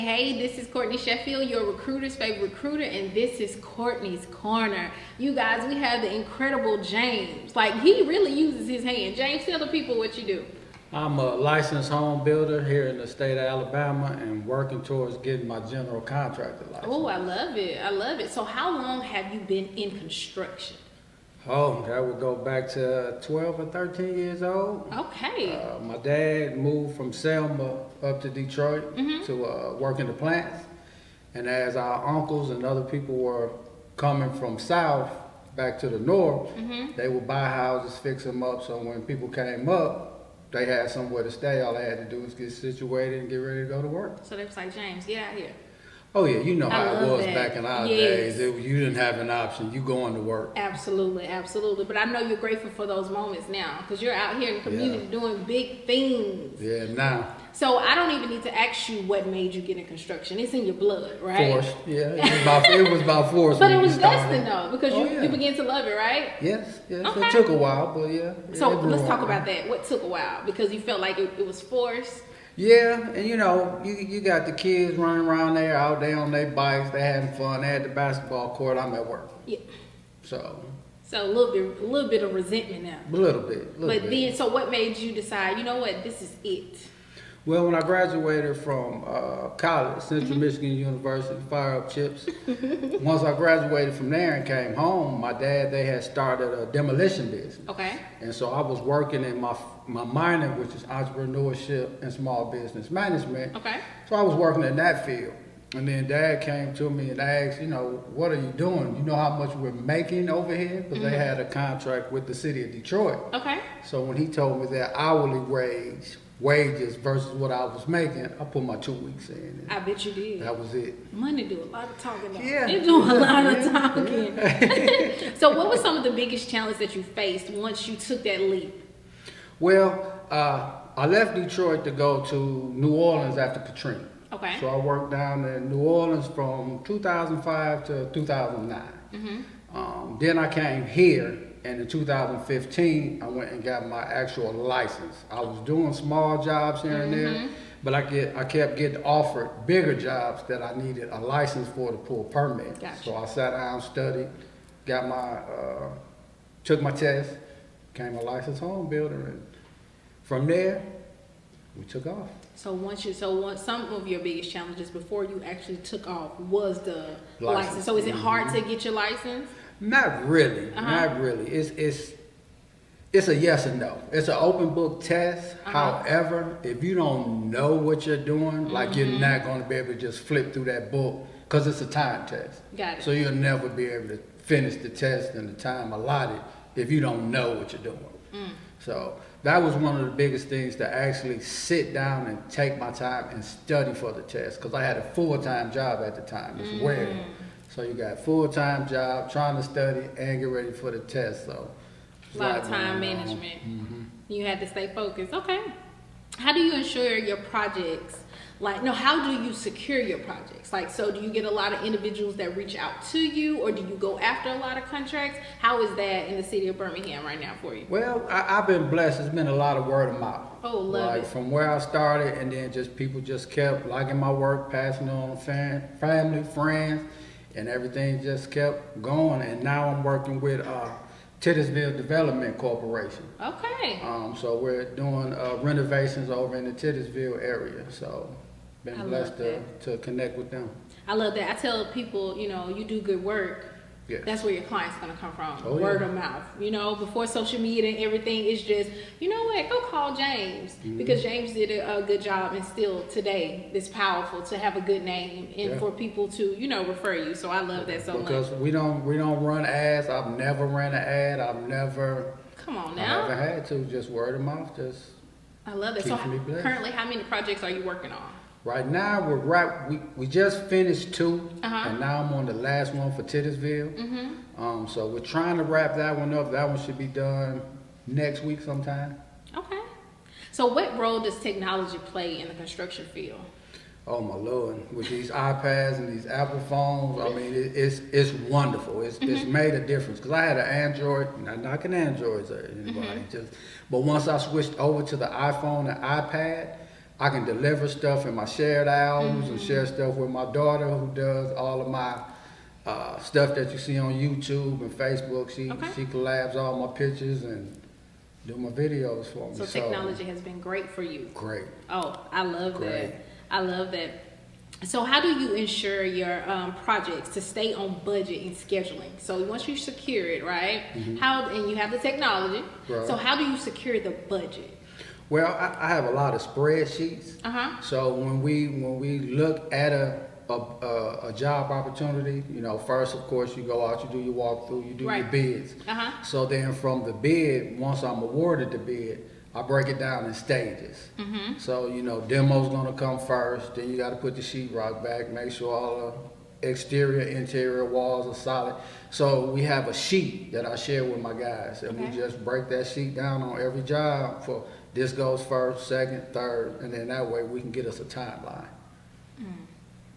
Hey, this is Courtney Sheffield, your recruiter's favorite recruiter, and this is Courtney's Corner. You guys, we have the incredible James. Like, he really uses his hand. James, tell the people what you do. I'm a licensed home builder here in the state of Alabama and working towards getting my general contractor license. Oh, I love it. I love it. So how long have you been in construction? Oh, that would go back to 12 or 13 years old. Okay. My dad moved from Selma up to Detroit to work in the plants. And as our uncles and other people were coming from south back to the north, they would buy houses, fix them up. So when people came up, they had somewhere to stay. All they had to do was get situated and get ready to go to work. So they was like, James, get out here. Oh yeah, you know how it was that. back in our Yes. days. You didn't have an option. You going to work. Absolutely, absolutely. But I know you're grateful for those moments now because you're out here in the community doing big things. Yeah, now. So I don't even need to ask you what made you get in construction. It's in your blood, right? Forced, yeah. It was about force. But when it was we started. destined though because you began to love it, right? Yes. Okay. It took a while, but yeah. So it grew let's talk on. about that. What took a while? Because you felt like it was forced. Yeah, and you know, you got the kids running around there, out there on their bikes, they having fun. They had the basketball court. I'm at work. Yeah. So a little bit of resentment now. a little bit. But then, so what made you decide? You know what? This is it. Well, when I graduated from college, Central Michigan University, fire up chips. Once I graduated from there and came home, my dad, they had started a demolition business. Okay. And so I was working in my minor, which is entrepreneurship and small business management. Okay. So I was working in that field. And then Dad came to me and asked, you know, what are you doing? You know how much we're making over here? Because they had a contract with the city of Detroit. Okay. So when he told me that hourly wages versus what I was making, I put my 2 weeks in. I bet you did. That was it. Money do a lot of talking. Though. Yeah. It do a lot of talking. Yeah. So what was some of the biggest challenges that you faced once you took that leap? Well, I left Detroit to go to New Orleans after Katrina. Okay. So I worked down in New Orleans from 2005 to 2009. Then I came here, and in 2015, I went and got my actual license. I was doing small jobs here and there, but I kept getting offered bigger jobs that I needed a license for to pull a permit. Gotcha. So I sat down, studied, got took my test, became a licensed home builder, and from there, we took off. So some of your biggest challenges before you actually took off was the license. So is it hard to get your license? Not really. Not really. It's a yes and no. It's an open book test. However, if you don't know what you're doing, like you're not going to be able to just flip through that book because it's a time test. Got it. So you'll never be able to finish the test in the time allotted if you don't know what you're doing. So that was one of the biggest things, to actually sit down and take my time and study for the test, because I had a full-time job at the time as well. So you got a full-time job, trying to study and get ready for the test. So A lot of time management. You had to stay focused. Okay. How do you ensure your projects, how do you secure your projects? So do you get a lot of individuals that reach out to you, or do you go after a lot of contracts? How is that in the city of Birmingham right now for you? Well, I've been blessed. It's been a lot of word of mouth. Oh, love it. From where I started, and then people just kept liking my work, passing it on to family, friends, and everything just kept going. And now I'm working with Titusville Development Corporation. Okay. So we're doing renovations over in the Titusville area. So been blessed to connect with them. I love that. I tell people, you do good work. Yes. That's where your client's going to come from. Oh, Word of mouth. Before social media and everything, it's just, you know what, go call James. Because James did a good job, and still today, it's powerful to have a good name and for people to, refer you. So I love that so much. Because we don't run ads. I've never ran an ad. Come on now. I never had to. Just word of mouth. I love that. So currently, how many projects are you working on? Right now, we just finished 2, and now I'm on the last one for Titusville. So we're trying to wrap that one up. That one should be done next week sometime. Okay. So what role does technology play in the construction field? Oh my Lord, with these iPads and these Apple phones, I mean, it's wonderful. It's made a difference. Because I had an Android, not knocking Androids or anybody, but once I switched over to the iPhone and iPad, I can deliver stuff in my shared hours and share stuff with my daughter who does all of my stuff that you see on YouTube and Facebook. She collabs all my pictures and do my videos for me. So technology has been great for you. Great. Oh, I love that. I love that. So how do you ensure your projects to stay on budget and scheduling? So once you secure it, right? And you have the technology. Right. So how do you secure the budget? Well, I have a lot of spreadsheets. So when we look at a job opportunity, you know, first of course you go out, you do your walkthrough, you do your bids. So then from the bid, once I'm awarded the bid, I break it down in stages. So, you know, demo's gonna come first, then you gotta put the sheetrock back, make sure all the exterior, interior walls are solid. So we have a sheet that I share with my guys, and we just break that sheet down on every job for this goes first, second, third, and then that way we can get us a timeline.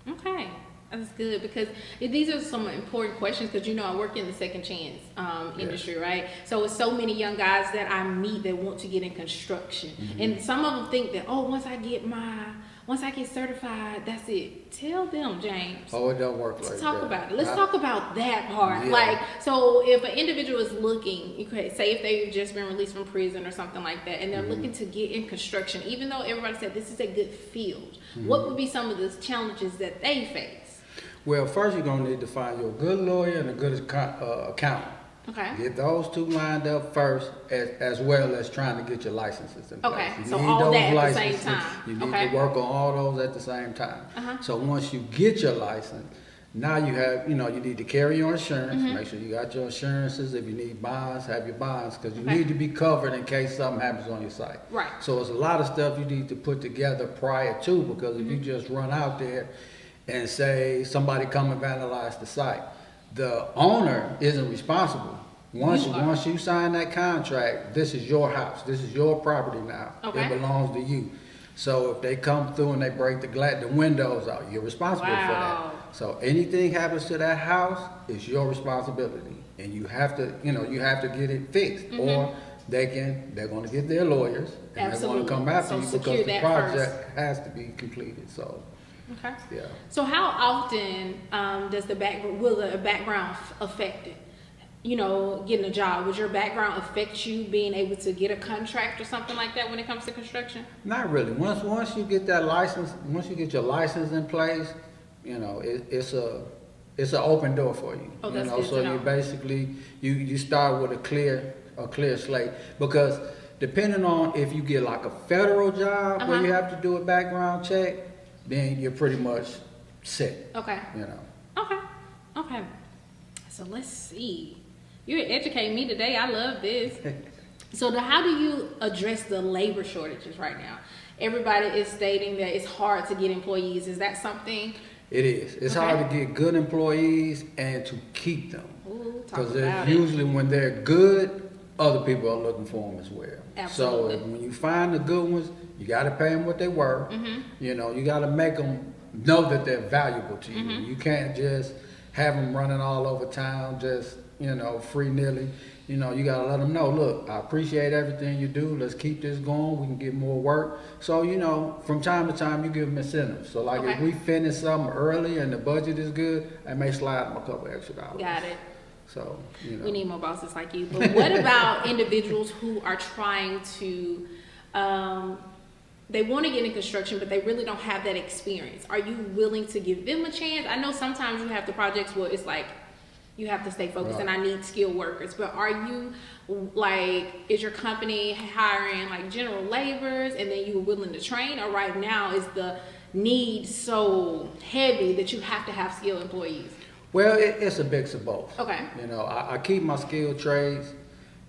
Okay, that's good, because these are some important questions, because you know I work in the second chance industry, right? So it's so many young guys that I meet that want to get in construction, and some of them think that, oh, once I get certified, that's it. Tell them, James. Oh, it don't work like that. Let's talk about it. Let's talk about that part. Like, so if an individual is looking, you could say if they've just been released from prison or something like that, and they're looking to get in construction, even though everybody said this is a good field, what would be some of the challenges that they face? Well, first you're gonna need to find your good lawyer and a good accountant. Okay. Get those two lined up first, as well as trying to get your licenses in place. Okay, You so need all those that at the licenses. same time. You need to work on all those at the same time. So once you get your license, now you have, you know, you need to carry your insurance. Make sure you got your insurances. If you need bonds, have your bonds, because you need to be covered in case something happens on your site. Right. So it's a lot of stuff you need to put together prior to, because if you just run out there and say somebody come and vandalize the site, the owner isn't responsible. Once you sign that contract, this is your house. This is your property now. It belongs to you. So if they come through and they break the windows out, you're responsible for that. So anything happens to that house, it's your responsibility, and you have to, you know, you have to get it fixed, or they're going to get their lawyers and they're going to come after you, because the project has to be completed. So. Okay. Yeah. So how often will the background affect it? You know, getting a job, would your background affect you being able to get a contract or something like that when it comes to construction? Not really. Once you get that license, once you get your license in place, you know, it's an open door for you. Oh, that's you know, good so to know. you basically you start with a clear slate, because depending on if you get like a federal job where you have to do a background check, then you're pretty much set. Okay. You know. Okay. So let's see. You're educating me today. I love this. So how do you address the labor shortages right now? Everybody is stating that it's hard to get employees. Is that something? It is. It's hard to get good employees and to keep them. Because usually when they're good, other people are looking for them as well. Absolutely. So when you find the good ones, you got to pay them what they were. You know, you got to make them know that they're valuable to you. You can't just have them running all over town, just, you know, free-nilly. You know, you got to let them know, look, I appreciate everything you do. Let's keep this going. We can get more work. So, you know, from time to time, you give them incentives. So, like, if we finish something early and the budget is good, I may slide them a couple extra dollars. Got it. So, you know. We need more bosses like you. But what about individuals who are trying to, they want to get in construction, but they really don't have that experience? Are you willing to give them a chance? I know sometimes you have the projects where it's like, you have to stay focused and I need skilled workers. But are you, like, is your company hiring like general laborers and then you're willing to train? Or right now is the need so heavy that you have to have skilled employees? Well, it's a mix of both. Okay. You know, I keep my skilled trades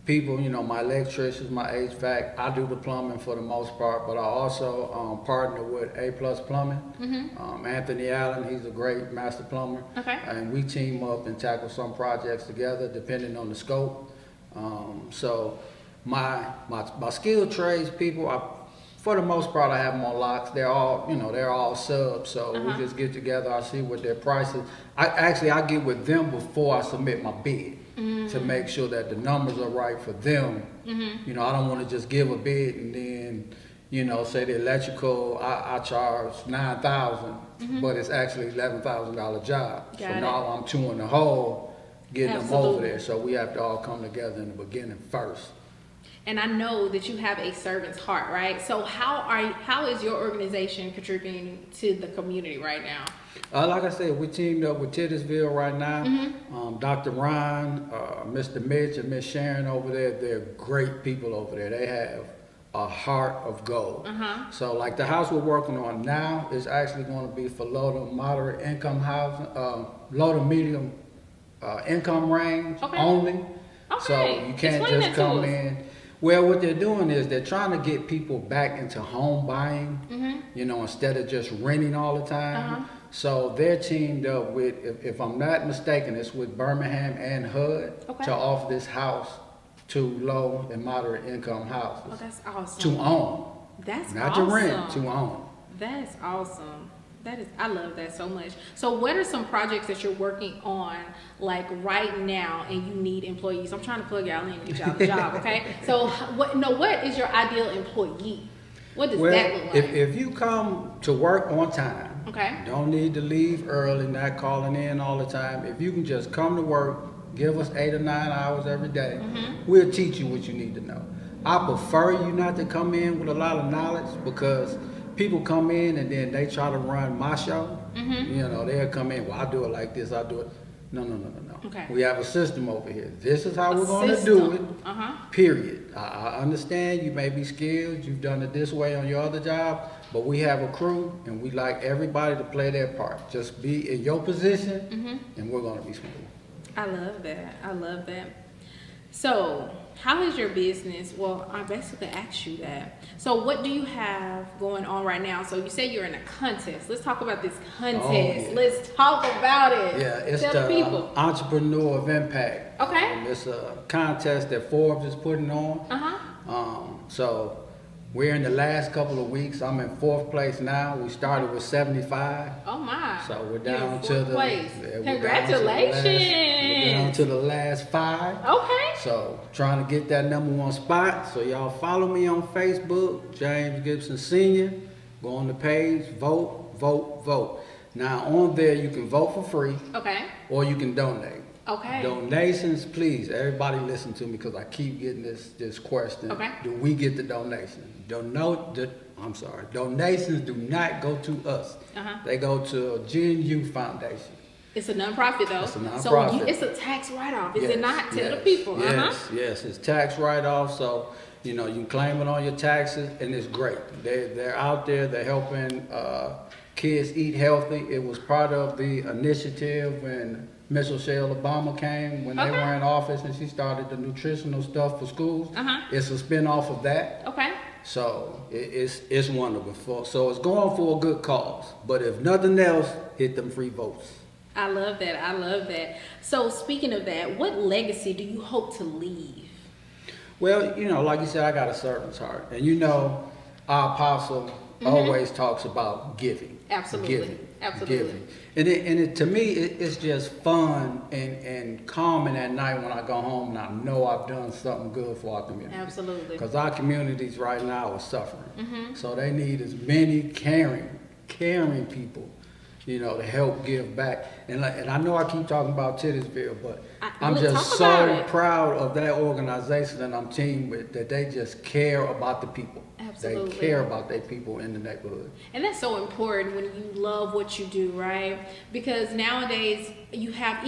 people, you know, my electricians, my HVAC. I do the plumbing for the most part, but I also partner with A Plus Plumbing. Anthony Allen, he's a great master plumber. Okay. And we team up and tackle some projects together depending on the scope. So my skilled trades people, for the most part, I have them on locks. They're all, you know, they're all subs. So we just get together. I see what their price is. I get with them before I submit my bid to make sure that the numbers are right for them. You know, I don't want to just give a bid and then, say the electrical, I charge $9,000, but it's actually $11,000 job. Got so it. now I'm chewing the whole, getting them over Absolutely. there. So we have to all come together in the beginning first. And I know that you have a servant's heart, right? So how is your organization contributing to the community right now? Like I said, we teamed up with Titusville right now. Dr. Ron, Mr. Mitch, and Miss Sharon over there, they're great people over there. They have a heart of gold. So like the house we're working on now is actually going to be for low to moderate income housing, low to medium income range only. So you can't Explain just that to come us. in. Well, what they're doing is they're trying to get people back into home buying, instead of just renting all the time. So they're teamed up with, if I'm not mistaken, it's with Birmingham and HUD to offer this house to low and moderate income houses. Oh, that's awesome. To own. That's Not awesome. to rent, to own. That's awesome. I love that so much. So what are some projects that you're working on like right now and you need employees? I'm trying to plug y'all in and get y'all a job, okay? So what is your ideal employee? What does that look like? If you come to work on time, don't need to leave early, not calling in all the time. If you can just come to work, give us 8 or 9 hours every day, we'll teach you what you need to know. I prefer you not to come in with a lot of knowledge because people come in and then they try to run my show. They'll come in, well, I do it like this, I do it. No. Okay. We have a system over here. This is how we're going to do it, period. I understand you may be skilled, you've done it this way on your other job, but we have a crew and we like everybody to play their part. Just be in your position and we're going to be smooth. I love that. So, how is your business? Well, I basically asked you that. So, what do you have going on right now? So, you say you're in a contest. Let's talk about this contest. Oh, yeah. Let's talk about it. Yeah, it's Tell the people. Entrepreneur of Impact. Okay. It's a contest that Forbes is putting on. So we're in the last couple of weeks. I'm in 4th place now. We started with 75. Oh my. So we're You're down in to 4th the place. yeah, Congratulations. We're down to the last 5. Okay. So trying to get that #1 spot. So y'all follow me on Facebook, James Gibson Sr. Go on the page, vote. Now on there you can vote for free. Okay. Or you can donate. Okay. Donations, please. Everybody listen to me because I keep getting this question. Okay. Do we get the donation? Donations do not go to us. They go to GNU Foundation. It's a nonprofit though. It's a nonprofit. So it's a tax write-off, is it not? Tell the people. Yes, it's tax write-off. So you can claim it on your taxes, and it's great. They're out there. They're helping kids eat healthy. It was part of the initiative when Michelle Obama came when they were in office, and she started the nutritional stuff for schools. It's a spin-off of that. Okay. So it's wonderful. So it's going for a good cause. But if nothing else, hit them free votes. I love that. So speaking of that, what legacy do you hope to leave? Well, like you said, I got a servant's heart. And our apostle always talks about giving. Absolutely. Giving. And to me, it's just fun and calming at night when I go home and I know I've done something good for our community. Absolutely. Because our communities right now are suffering. So they need as many caring people, to help give back. And I know I keep talking about Titusville, but I'm just so proud of that organization that I'm teamed with, that they just care about the people. Absolutely. They care about their people in the neighborhood. And that's so important when you love what you do, right? Because nowadays you have,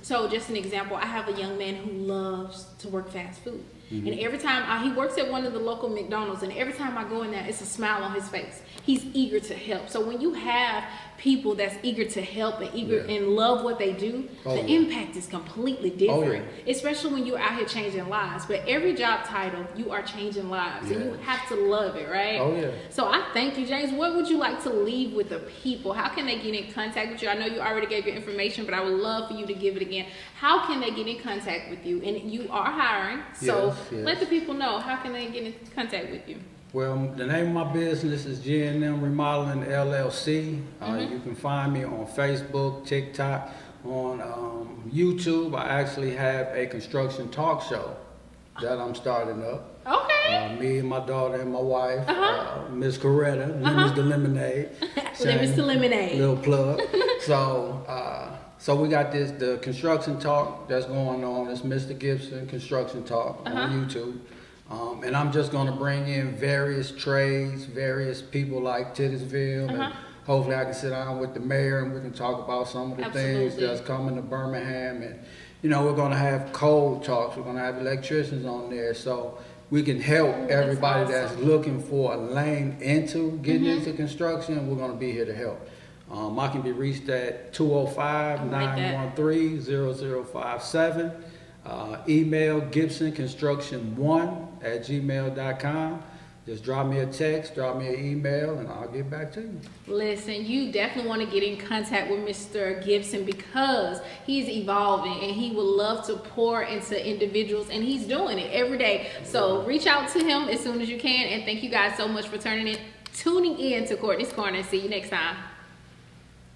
so just an example, I have a young man who loves to work fast food. And every time he works at one of the local McDonald's, and every time I go in there, it's a smile on his face. He's eager to help. So when you have people that's eager to help and eager and love what they do, the impact is completely different. Especially when you're out here changing lives. But every job title, you are changing lives, and you have to love it, right? Oh yeah. So I thank you, James. What would you like to leave with the people? How can they get in contact with you? I know you already gave your information, but I would love for you to give it again. How can they get in contact with you? And you are hiring, so let the people know. How can they get in contact with you? Well, the name of my business is G&M Remodeling LLC. You can find me on Facebook, TikTok, on YouTube. I actually have a construction talk show that I'm starting up. Okay. Me and my daughter and my wife, Uh-huh. Miss Coretta, Lemons the Lemonade. Lemons to Lemonade. Little plug. So we got the construction talk that's going on. It's Mr. Gibson Construction Talk on YouTube. And I'm just going to bring in various trades, various people like Titusville, and hopefully I can sit down with the mayor and we can talk about some of the things that's coming to Birmingham. And, you know, we're going to have code talks. We're going to have electricians on there. So we can help everybody that's looking for a lane into getting into construction. We're going to be here to help. I can be reached at 205-913-0057. Email gibsonconstruction1@gmail.com. Just drop me a text, drop me an email, and I'll get back to you. Listen, you definitely want to get in contact with Mr. Gibson because he's evolving and he would love to pour into individuals, and he's doing it every day. So reach out to him as soon as you can, and thank you guys so much for tuning in to Courtney's Corner. See you next time.